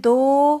2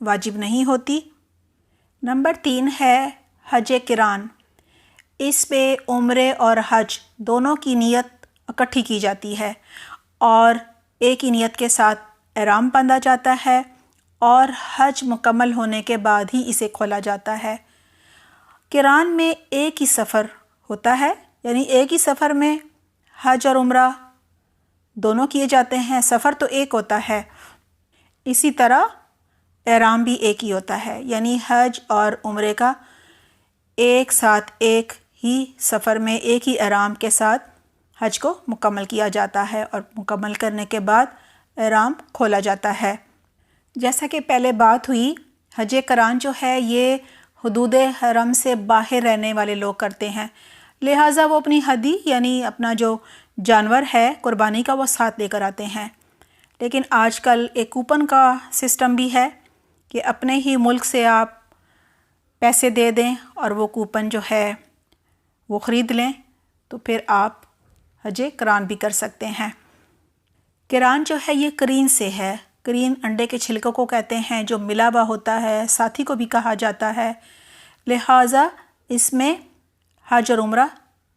واجب نہیں ہوتی۔ نمبر 3 ہے حج قران۔ اس پہ عمرے اور حج دونوں کی نیت اکٹھی کی جاتی ہے اور ایک ہی نیت کے ساتھ احرام باندھا جاتا ہے اور حج مکمل ہونے کے بعد ہی اسے کھولا جاتا ہے۔ قران میں ایک ہی سفر ہوتا ہے، یعنی ایک ہی سفر میں حج اور عمرہ دونوں کیے جاتے ہیں، سفر تو ایک ہوتا ہے۔ اسی طرح احرام بھی ایک ہی ہوتا ہے، یعنی حج اور عمرے کا ایک ساتھ ایک ہی سفر میں ایک ہی احرام کے ساتھ حج کو مکمل کیا جاتا ہے اور مکمل کرنے کے بعد احرام کھولا جاتا ہے۔ جیسا کہ پہلے بات ہوئی، حج قران جو ہے یہ حدود حرم سے باہر رہنے والے لوگ کرتے ہیں، لہٰذا وہ اپنی ہدی یعنی اپنا جو جانور ہے قربانی کا وہ ساتھ لے کر آتے ہیں۔ لیکن آج کل ایک کوپن کا سسٹم بھی ہے کہ اپنے ہی ملک سے آپ پیسے دے دیں اور وہ کوپن جو ہے وہ خرید لیں، تو پھر آپ حج قران بھی کر سکتے ہیں۔ قران جو ہے یہ قرین سے ہے۔ قرین انڈے کے چھلکوں کو کہتے ہیں جو ملا ہوا ہوتا ہے، ساتھی کو بھی کہا جاتا ہے، لہٰذا اس میں حج اور عمرہ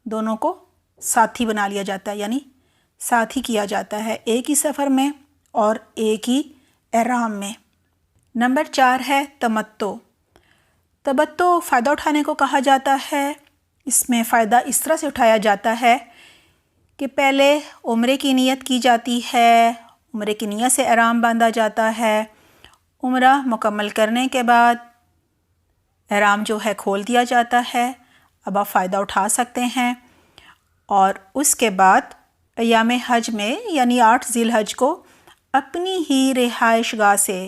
دونوں کو ساتھی بنا لیا جاتا ہے، یعنی ساتھی کیا جاتا ہے ایک ہی سفر میں اور ایک ہی احرام میں۔ نمبر 4 ہے تمتع۔ تمتع فائدہ اٹھانے کو کہا جاتا ہے۔ اس میں فائدہ اس طرح سے اٹھایا جاتا ہے کہ پہلے عمرے کی نیت کی جاتی ہے، عمرے کی نیت سے احرام باندھا جاتا ہے، عمرہ مکمل کرنے کے بعد احرام جو ہے کھول دیا جاتا ہے، اب آپ فائدہ اٹھا سکتے ہیں، اور اس کے بعد ایام حج میں یعنی 8 ذی الحج کو اپنی ہی رہائش گاہ سے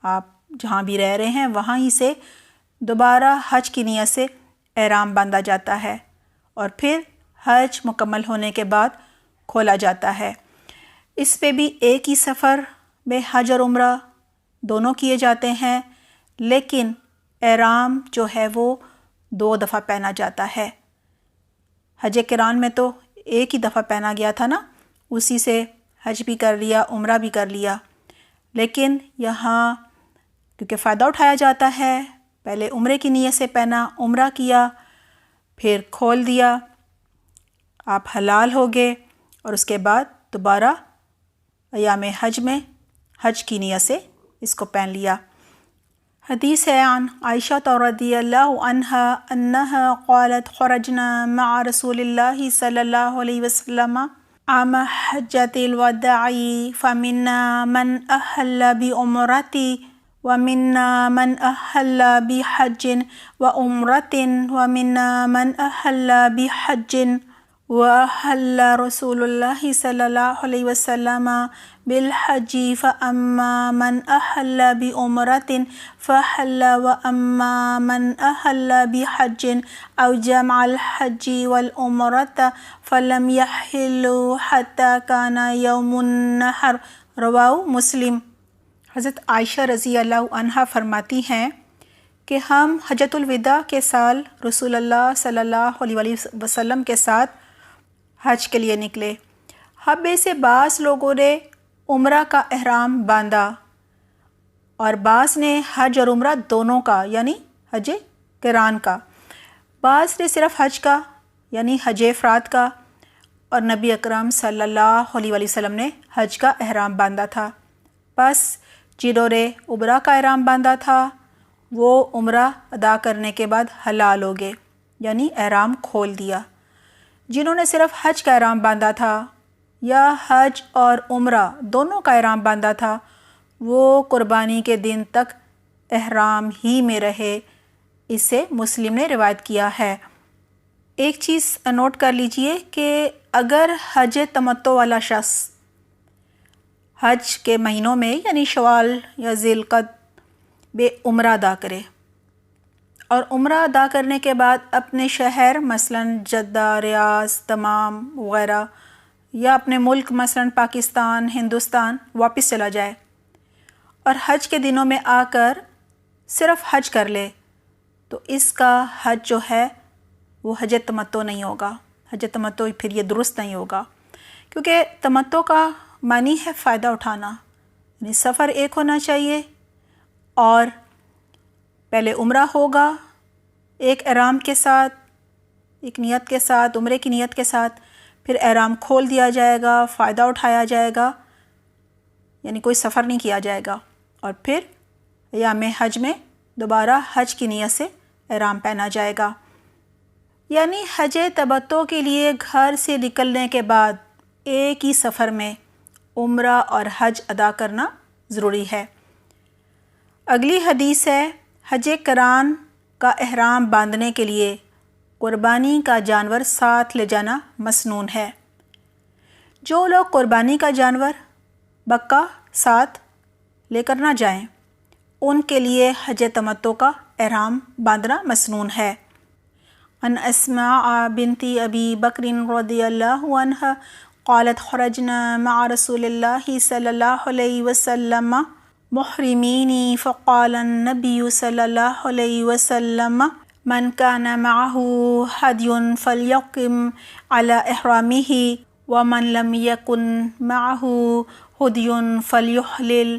آپ جہاں بھی رہ رہے ہیں وہاں ہی سے دوبارہ حج کی نیت سے احرام باندھا جاتا ہے اور پھر حج مکمل ہونے کے بعد کھولا جاتا ہے۔ اس پہ بھی ایک ہی سفر میں حج اور عمرہ دونوں کیے جاتے ہیں، لیکن احرام جو ہے وہ 2 دفعہ پہنا جاتا ہے۔ حج قران میں تو ایک ہی دفعہ پہنا گیا تھا نا، اسی سے حج بھی کر لیا، عمرہ بھی کر لیا، لیکن یہاں کیونکہ فائدہ اٹھایا جاتا ہے، پہلے عمرے کی نیت سے پہنا، عمرہ کیا، پھر کھول دیا، آپ حلال ہو گئے اور اس کے بعد دوبارہ ایام حج میں حج کی نیت سے اس کو پہن لیا۔ حدیث ہے عن عائشہ رضی اللہ عنہا انہا قالت خرجنا مع رسول اللہ صلی اللہ علیہ وسلم عام حجۃ الوداع فمنا من احل بعمرۃ ومنا من احل بحج وعمرۃ ومنا من احل بحج وأحل رسول الله صلى الله عليه وسلم بالحج فأما من أحل بعمرة فحل وأما من أحل بحج أو جمع الحج والعمرة فلم يحل حتى كان يوم النحر رواه مسلم۔ حضرت عائشہ رضی اللہ عنہا فرماتی ہیں کہ ہم حجۃ الوداع کے سال رسول اللہ صلی اللہ علیہ وسلم کے ساتھ حج کے لیے نکلے۔ ہم میں سے بعض لوگوں نے عمرہ کا احرام باندھا اور بعض نے حج اور عمرہ دونوں کا یعنی حج قران کا، بعض نے صرف حج کا یعنی حج افراد کا، اور نبی اکرم صلی اللہ علیہ وسلم نے حج کا احرام باندھا تھا۔ بس جنہوں نے عمرہ کا احرام باندھا تھا وہ عمرہ ادا کرنے کے بعد حلال ہو گئے، یعنی احرام کھول دیا۔ جنہوں نے صرف حج کا احرام باندھا تھا یا حج اور عمرہ دونوں کا احرام باندھا تھا وہ قربانی کے دن تک احرام ہی میں رہے، اسے مسلم نے روایت کیا ہے۔ ایک چیز نوٹ کر لیجئے کہ اگر حج تمتع والا شخص حج کے مہینوں میں یعنی شوال یا ذی القعدہ میں عمرہ ادا کرے اور عمرہ ادا کرنے کے بعد اپنے شہر مثلاً جدہ، ریاض، دمام وغیرہ یا اپنے ملک مثلاً پاکستان، ہندوستان واپس چلا جائے اور حج کے دنوں میں آ کر صرف حج کر لے تو اس کا حج جو ہے وہ حج تمتع نہیں ہوگا۔ حج تمتع پھر یہ درست نہیں ہوگا، کیونکہ تمتع کا معنی ہے فائدہ اٹھانا، یعنی سفر ایک ہونا چاہیے اور پہلے عمرہ ہوگا ایک احرام کے ساتھ، ایک نیت کے ساتھ، عمرے کی نیت کے ساتھ، پھر احرام کھول دیا جائے گا، فائدہ اٹھایا جائے گا، یعنی کوئی سفر نہیں کیا جائے گا، اور پھر ایام حج میں دوبارہ حج کی نیت سے احرام پہنا جائے گا۔ یعنی حج تمتع کے لیے گھر سے نکلنے کے بعد ایک ہی سفر میں عمرہ اور حج ادا کرنا ضروری ہے۔ اگلی حدیث ہے، حج قران کا احرام باندھنے کے لیے قربانی کا جانور ساتھ لے جانا مسنون ہے۔ جو لوگ قربانی کا جانور بقا ساتھ لے کر نہ جائیں ان کے لیے حج تمتع کا احرام باندھنا مسنون ہے۔ عن اسماء بنت ابی بکر رضی اللہ عنہ قالت خرجنا مع رسول اللہ صلی اللہ علیہ وسلم محرمین فقال النبی صلی اللہ علیہ وسلم من كان معه هدي فليقم على إحرامه ومن لم يكن معه هدي فليحلل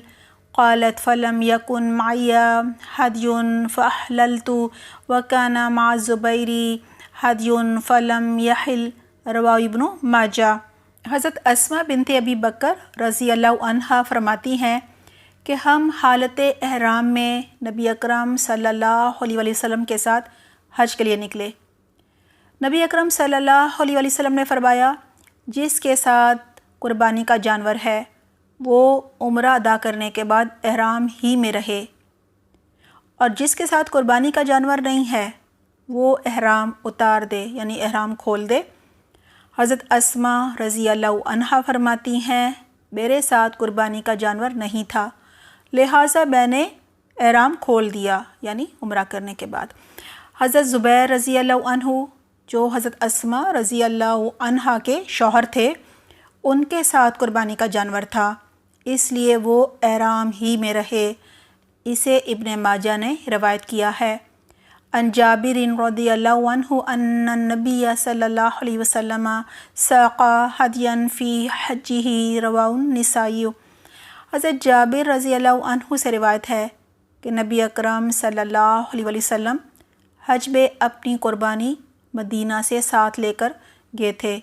قالت فلم يكن معي هدي فأحللت وكان مع الزبير هدي فلم يحل رواه ابن ماجہ۔ حضرت اسماء بنت ابی بکر رضی اللہ عنہا فرماتی ہیں کہ ہم حالت احرام میں نبی اکرم صلی اللہ علیہ وسلم کے ساتھ حج کے لیے نکلے۔ نبی اکرم صلی اللہ علیہ وسلم نے فرمایا، جس کے ساتھ قربانی کا جانور ہے وہ عمرہ ادا کرنے کے بعد احرام ہی میں رہے، اور جس کے ساتھ قربانی کا جانور نہیں ہے وہ احرام اتار دے، یعنی احرام کھول دے۔ حضرت اسماء رضی اللہ عنہا فرماتی ہیں، میرے ساتھ قربانی کا جانور نہیں تھا، لہٰذا میں نے احرام کھول دیا، یعنی عمرہ کرنے کے بعد۔ حضرت زبیر رضی اللہ عنہ جو حضرت اسماء رضی اللہ عنہا کے شوہر تھے، ان کے ساتھ قربانی کا جانور تھا، اس لیے وہ احرام ہی میں رہے۔ اسے ابن ماجہ نے روایت کیا ہے۔ عن جابر رضی اللہ عنہ ان النبی صلی اللہ علیہ وسلم ساق ہدیا فی حجہ رواه النسائی۔ حضرت جابر رضی اللہ عنہ سے روایت ہے کہ نبی اکرم صلی اللہ علیہ وسلم حج میں اپنی قربانی مدینہ سے ساتھ لے کر گئے تھے،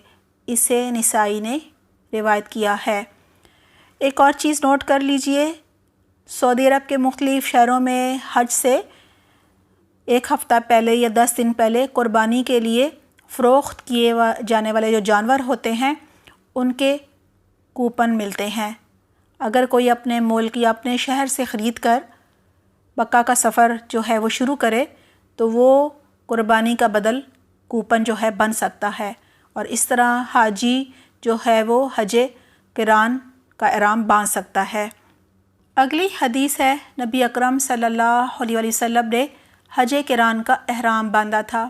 اسے نسائی نے روایت کیا ہے۔ ایک اور چیز نوٹ کر لیجئے، سعودی عرب کے مختلف شہروں میں حج سے ایک ہفتہ پہلے یا 10 دن پہلے قربانی کے لیے فروخت کیے جانے والے جو جانور ہوتے ہیں ان کے کوپن ملتے ہیں۔ اگر کوئی اپنے ملک یا اپنے شہر سے خرید کر مکہ کا سفر جو ہے وہ شروع کرے تو وہ قربانی کا بدل کوپن جو ہے بن سکتا ہے، اور اس طرح حاجی جو ہے وہ حج قران کا احرام باندھ سکتا ہے۔ اگلی حدیث ہے، نبی اکرم صلی اللہ علیہ وسلم نے حج قران کا احرام باندھا تھا۔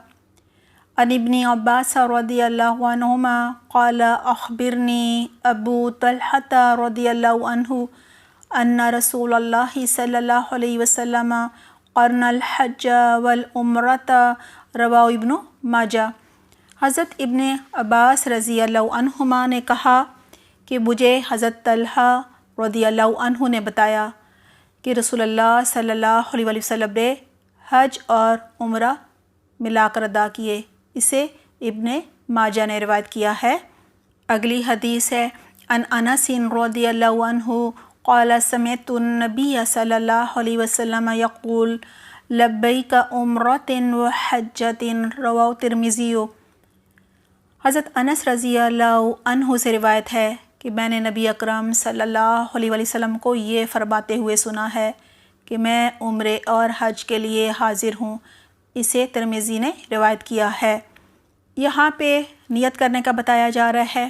عن ابن عباس رضی اللہ عنہما قال اخبرنی ابو طلحہ رضی اللہ عنہ ان رسول اللہ صلی اللہ علیہ وسلم قرن الحج والعمرۃ رواه ابن ماجہ۔ حضرت ابن عباس رضی اللہ عنہما نے کہا کہ مجھے حضرت طلحہ رضی اللہ عنہ نے بتایا کہ رسول اللہ صلی اللہ علیہ وسلم نے حج اور عمرہ ملا کر ادا کیے، اسے ابن ماجہ نے روایت کیا ہے۔ اگلی حدیث ہے، عن انس رضی اللہ عنہ قال سمعت النبی صلی اللہ علیہ وسلم یقول لبیک عمرۃ وحجۃ رواه ترمذی۔ حضرت انس رضی اللہ عنہ سے روایت ہے کہ میں نے نبی اکرم صلی اللہ علیہ وسلم کو یہ فرماتے ہوئے سنا ہے کہ میں عمرے اور حج کے لیے حاضر ہوں، اسے ترمذی نے روایت کیا ہے۔ یہاں پہ نیت کرنے کا بتایا جا رہا ہے۔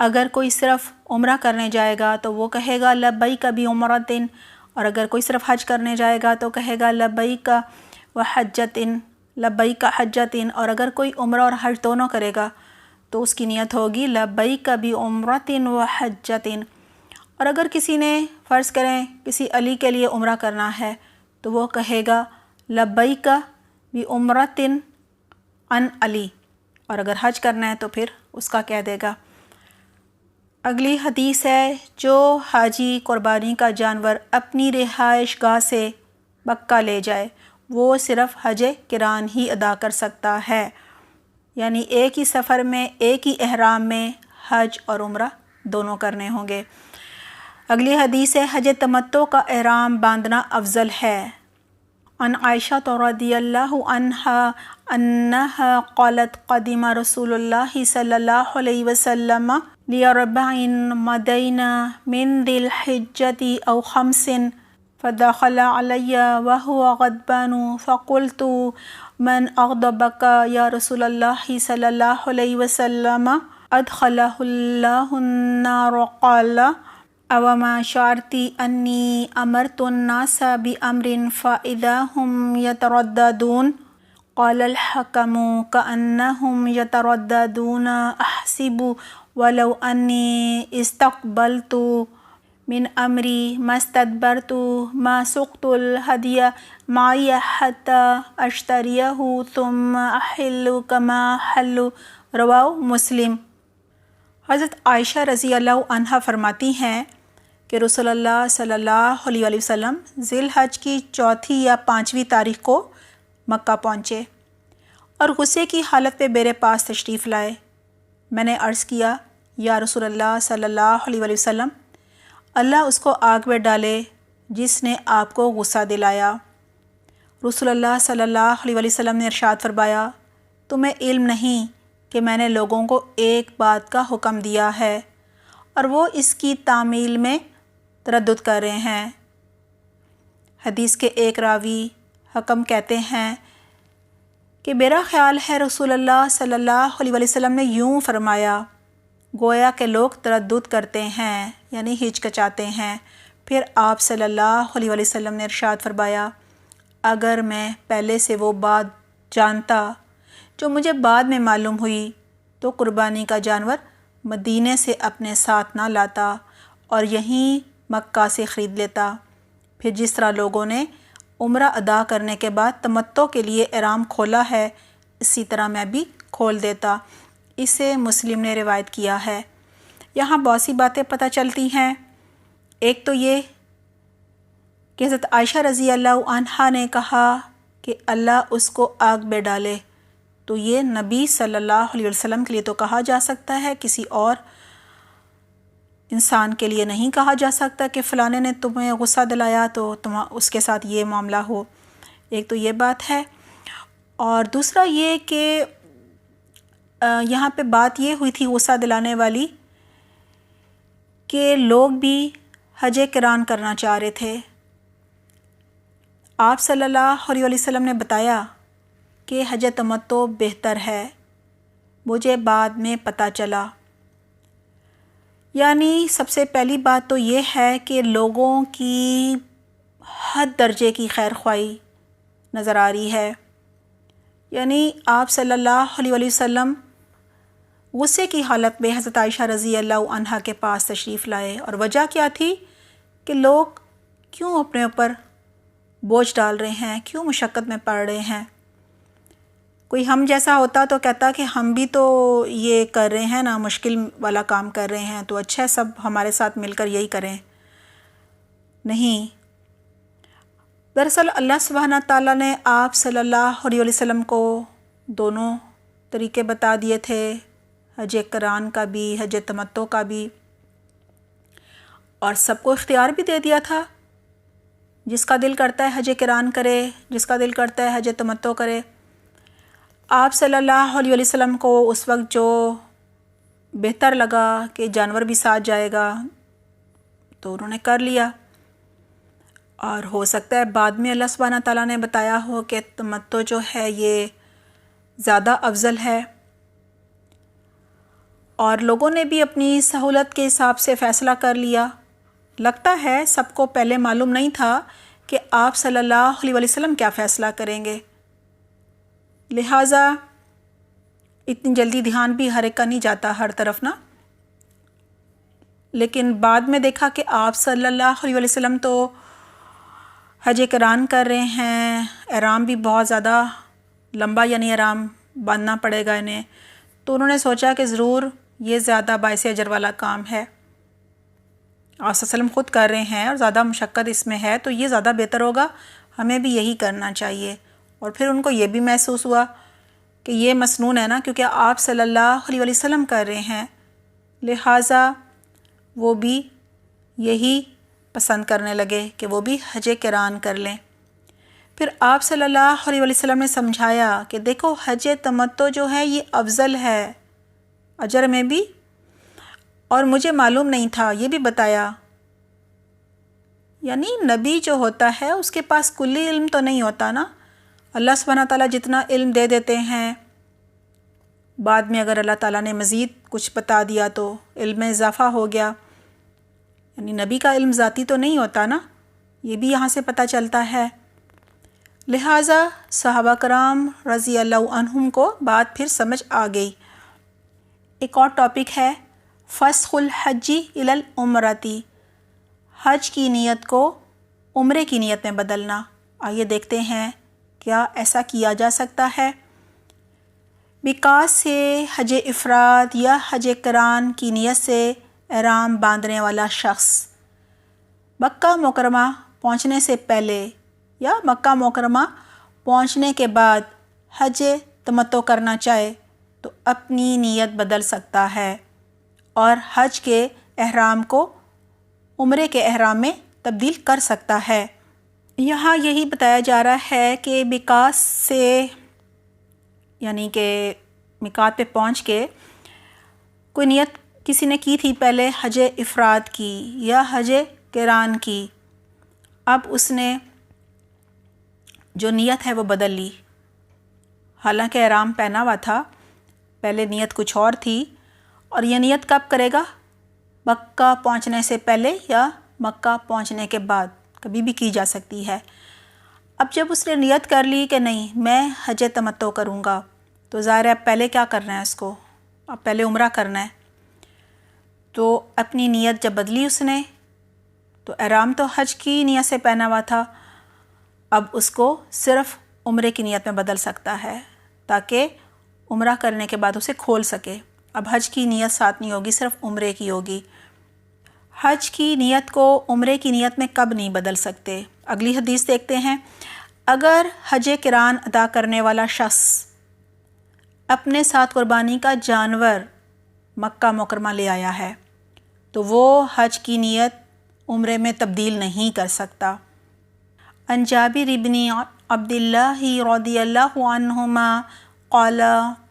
اگر کوئی صرف عمرہ کرنے جائے گا تو وہ کہے گا لبیک بعمرۃ، اور اگر کوئی صرف حج کرنے جائے گا تو کہے گا لبیک وحجۃ، لبیک حجۃ، اور اگر کوئی عمرہ اور حج دونوں کرے گا تو اس کی نیت ہوگی لبیک بعمرۃ وحجۃ۔ اور اگر کسی نے فرض کریں کسی علی کے لیے عمرہ کرنا ہے تو وہ کہے گا لبیک بعمرۃ عن علی، اور اگر حج کرنا ہے تو پھر اس کا کہہ دے گا۔ اگلی حدیث ہے، جو حاجی قربانی کا جانور اپنی رہائش گاہ سے مکہ لے جائے، وہ صرف حج قران ہی ادا کر سکتا ہے، یعنی ایک ہی سفر میں ایک ہی احرام میں حج اور عمرہ دونوں کرنے ہوں گے۔ اگلی حدیث ہے حج تمتع کا احرام باندھنا افضل ہے۔ عن عائشہ رضی اللہ عنہا انہا قالت قدم رسول اللہ صلی اللہ علیہ وسلم ل4 مدین من ذی الحجۃ او 5 فدخل علی وهو غضبان فقلت من اغضبک یا رسول اللہ صلی اللہ علیہ وسلم ادخلہ اللہ النار قال اوما شعرتی انی امرت الناس بامر فاذا هم یترددون قال الحکم کأنہم یترددون احسب ولو انی استقبلت من امری ما استدبرت ما سقت الہدی معی حتی اشتریہ ثم احل کما حل، رواہ مسلم۔ حضرت عائشہ رضی اللہ عنہا فرماتی ہیں کہ رسول اللہ صلی اللہ علیہ وسلم ذی الحج کی 4 یا 5 تاریخ کو مکہ پہنچے اور غصے کی حالت میں میرے پاس تشریف لائے۔ میں نے عرض کیا، یا رسول اللہ صلی اللہ علیہ وسلم، اللہ اس کو آگ میں ڈالے جس نے آپ کو غصہ دلایا۔ رسول اللہ صلی اللہ علیہ وسلم نے ارشاد فرمایا، تمہیں علم نہیں کہ میں نے لوگوں کو ایک بات کا حکم دیا ہے اور وہ اس کی تعمیل میں تردد کر رہے ہیں۔ حدیث کے ایک راوی حکم کہتے ہیں کہ میرا خیال ہے رسول اللہ صلی اللہ علیہ وسلم نے یوں فرمایا، گویا کہ لوگ تردد کرتے ہیں یعنی ہچکچاتے ہیں۔ پھر آپ صلی اللہ علیہ وسلم نے ارشاد فرمایا، اگر میں پہلے سے وہ بات جانتا جو مجھے بعد میں معلوم ہوئی تو قربانی کا جانور مدینے سے اپنے ساتھ نہ لاتا اور یہیں مکہ سے خرید لیتا۔ پھر جس طرح لوگوں نے عمرہ ادا کرنے کے بعد تمتع کے لیے احرام کھولا ہے، اسی طرح میں بھی کھول دیتا۔ اسے مسلم نے روایت کیا ہے۔ یہاں بہت سی باتیں پتہ چلتی ہیں۔ ایک تو یہ کہ حضرت عائشہ رضی اللہ عنہا نے کہا کہ اللہ اس کو آگ میں ڈالے، تو یہ نبی صلی اللہ علیہ وسلم کے لیے تو کہا جا سکتا ہے، کسی اور انسان کے لیے نہیں کہا جا سکتا کہ فلانے نے تمہیں غصہ دلایا تو اس کے ساتھ یہ معاملہ ہو۔ ایک تو یہ بات ہے، اور دوسرا یہ کہ یہاں پہ بات یہ ہوئی تھی غصہ دلانے والی کہ لوگ بھی حج قران کرنا چاہ رہے تھے۔ آپ صلی اللہ علیہ وسلم نے بتایا کہ حج تمتع بہتر ہے، مجھے بعد میں پتہ چلا۔ یعنی سب سے پہلی بات تو یہ ہے کہ لوگوں کی حد درجے کی خیر خواہی نظر آ رہی ہے۔ یعنی آپ صلی اللہ علیہ وسلم غصے کی حالت میں حضرت عائشہ رضی اللہ عنہا کے پاس تشریف لائے، اور وجہ کیا تھی کہ لوگ کیوں اپنے اوپر بوجھ ڈال رہے ہیں، کیوں مشقت میں پڑ رہے ہیں۔ کوئی ہم جیسا ہوتا تو کہتا کہ ہم بھی تو یہ کر رہے ہیں نا، مشکل والا کام کر رہے ہیں، تو اچھا ہے سب ہمارے ساتھ مل کر یہی کریں۔ نہیں، دراصل اللہ سبحانہ تعالیٰ نے آپ صلی اللہ علیہ وسلم کو دونوں طریقے بتا دیے تھے، حج قران کا بھی حج تمتع کا بھی، اور سب کو اختیار بھی دے دیا تھا، جس کا دل کرتا ہے حج قران کرے، جس کا دل کرتا ہے حج تمتع کرے۔ آپ صلی اللہ علیہ وسلم کو اس وقت جو بہتر لگا کہ جانور بھی ساتھ جائے گا تو انہوں نے کر لیا، اور ہو سکتا ہے بعد میں اللہ سبحانہ تعالیٰ نے بتایا ہو کہ تمتع جو ہے یہ زیادہ افضل ہے، اور لوگوں نے بھی اپنی سہولت کے حساب سے فیصلہ کر لیا۔ لگتا ہے سب کو پہلے معلوم نہیں تھا کہ آپ صلی اللہ علیہ وسلم کیا فیصلہ کریں گے، لہٰذا اتنی جلدی دھیان بھی ہر ایک کا نہیں جاتا ہر طرف نا۔ لیکن بعد میں دیکھا کہ آپ صلی اللہ علیہ وسلم تو حج قران کر رہے ہیں، احرام بھی بہت زیادہ لمبا یعنی احرام باندھنا پڑے گا انہیں، تو انہوں نے سوچا کہ ضرور یہ زیادہ باعث اجر والا کام ہے، آپ صلی اللہ علیہ وسلم خود کر رہے ہیں اور زیادہ مشقت اس میں ہے، تو یہ زیادہ بہتر ہوگا ہمیں بھی یہی کرنا چاہیے۔ اور پھر ان کو یہ بھی محسوس ہوا کہ یہ مسنون ہے نا، کیونکہ آپ صلی اللہ علیہ وسلم کر رہے ہیں، لہٰذا وہ بھی یہی پسند کرنے لگے کہ وہ بھی حج قران کر لیں۔ پھر آپ صلی اللہ علیہ وسلم نے سمجھایا کہ دیکھو حج تمتع جو ہے یہ افضل ہے اجر میں بھی، اور مجھے معلوم نہیں تھا، یہ بھی بتایا۔ یعنی نبی جو ہوتا ہے اس کے پاس کلی علم تو نہیں ہوتا نا، اللہ سبحانہ تعالیٰ جتنا علم دے دیتے ہیں، بعد میں اگر اللہ تعالیٰ نے مزید کچھ بتا دیا تو علم میں اضافہ ہو گیا۔ یعنی نبی کا علم ذاتی تو نہیں ہوتا نا، یہ بھی یہاں سے پتہ چلتا ہے۔ لہٰذا صحابہ کرام رضی اللہ عنہم کو بات پھر سمجھ آ گئی۔ ایک اور ٹاپک ہے فسخ الحج الی العمرتی، حج کی نیت کو عمرے کی نیت میں بدلنا۔ آئیے دیکھتے ہیں کیا ایسا کیا جا سکتا ہے۔ بکاس سے حج افراد یا حج قران کی نیت سے احرام باندھنے والا شخص مکہ مکرمہ پہنچنے سے پہلے یا مکہ مکرمہ پہنچنے کے بعد حج تمتع کرنا چاہے تو اپنی نیت بدل سکتا ہے اور حج کے احرام کو عمرے کے احرام میں تبدیل کر سکتا ہے۔ یہاں یہی بتایا جا رہا ہے کہ میقات سے، یعنی کہ میقات پہ پہنچ کے کوئی نیت کسی نے کی تھی پہلے حج افراد کی یا حج قران کی، اب اس نے جو نیت ہے وہ بدل لی، حالانکہ احرام پہنا ہوا تھا، پہلے نیت کچھ اور تھی، اور یہ نیت کب کرے گا؟ مکہ پہنچنے سے پہلے یا مکہ پہنچنے کے بعد، کبھی بھی کی جا سکتی ہے۔ اب جب اس نے نیت کر لی کہ نہیں میں حج تمتع کروں گا، تو ظاہر ہے پہلے کیا کرنا ہے اس کو؟ اب پہلے عمرہ کرنا ہے، تو اپنی نیت جب بدلی اس نے، تو احرام تو حج کی نیت سے پہنا ہوا تھا، اب اس کو صرف عمرے کی نیت میں بدل سکتا ہے تاکہ عمرہ کرنے کے بعد اسے کھول سکے۔ اب حج کی نیت ساتھ نہیں ہوگی، صرف عمرے کی ہوگی۔ حج کی نیت کو عمرے کی نیت میں کب نہیں بدل سکتے؟ اگلی حدیث دیکھتے ہیں۔ اگر حج قران ادا کرنے والا شخص اپنے ساتھ قربانی کا جانور مکہ مکرمہ لے آیا ہے تو وہ حج کی نیت عمرے میں تبدیل نہیں کر سکتا۔ عن جابر بن عبد اللہ رضی اللہ عنہما قال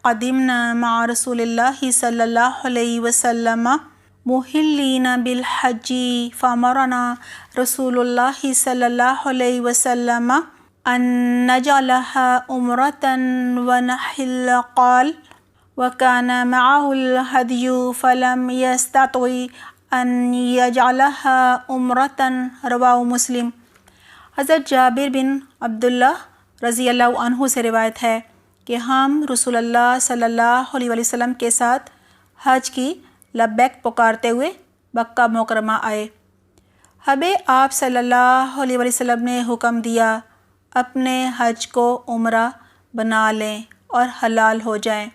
قدمنا مع رسول اللہ صلی اللہ علیہ وسلم محلین بالحج فامرنا رسول اللہ صلی اللہ علیہ وسلم ان نجعلها عمرة ونحل قال وكان معه الهدي فلم يستطع ان يجعلها عمرة رواه مسلم۔ حضرت جابر بن عبداللہ رضی اللہ عنہ سے روایت ہے کہ ہم رسول اللہ صلی اللہ علیہ وسلم کے ساتھ حج کی لبیک پکارتے ہوئے مکہ مکرمہ آئے۔ ہمیں آپ صلی اللہ علیہ وسلم نے حکم دیا اپنے حج کو عمرہ بنا لیں اور حلال ہو جائیں۔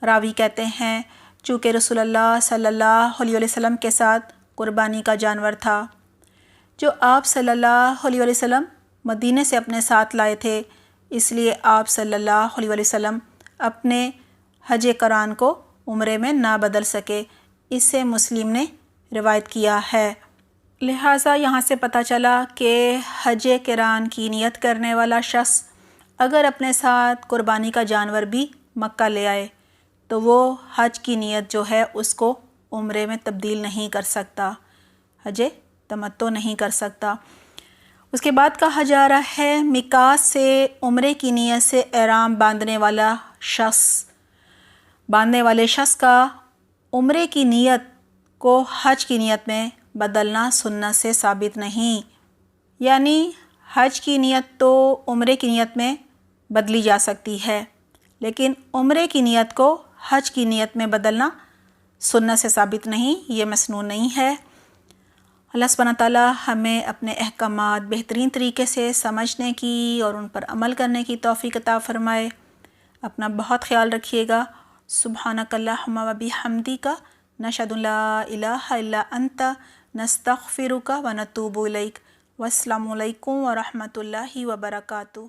راوی کہتے ہیں چونکہ رسول اللہ صلی اللہ علیہ وسلم کے ساتھ قربانی کا جانور تھا جو آپ صلی اللہ علیہ وسلم مدینے سے اپنے ساتھ لائے تھے، اس لیے آپ صلی اللہ علیہ وسلم اپنے حج قران کو عمرے میں نہ بدل سکے۔ اس سے مسلم نے روایت کیا ہے۔ لہٰذا یہاں سے پتہ چلا کہ حج قران کی نیت کرنے والا شخص اگر اپنے ساتھ قربانی کا جانور بھی مکہ لے آئے تو وہ حج کی نیت جو ہے اس کو عمرے میں تبدیل نہیں کر سکتا، حج تمتع نہیں کر سکتا۔ اس کے بعد کہا جا رہا ہے میقات سے عمرے کی نیت سے احرام باندھنے والے شخص کا عمرے کی نیت کو حج کی نیت میں بدلنا سنت سے ثابت نہیں۔ یعنی حج کی نیت تو عمرے کی نیت میں بدلی جا سکتی ہے، لیکن عمرے کی نیت کو حج کی نیت میں بدلنا سنت سے ثابت نہیں، یہ مسنون نہیں ہے۔ اللہ سبحانہ تعالیٰ ہمیں اپنے احکامات بہترین طریقے سے سمجھنے کی اور ان پر عمل کرنے کی توفیق عطا فرمائے۔ اپنا بہت خیال رکھیے گا۔ سبحانک اللہم و بحمدک نشہد ان لا الہ الا انت نستغفرک و نتوب الیک۔ والسلام علیکم ورحمۃ اللہ وبرکاتہ۔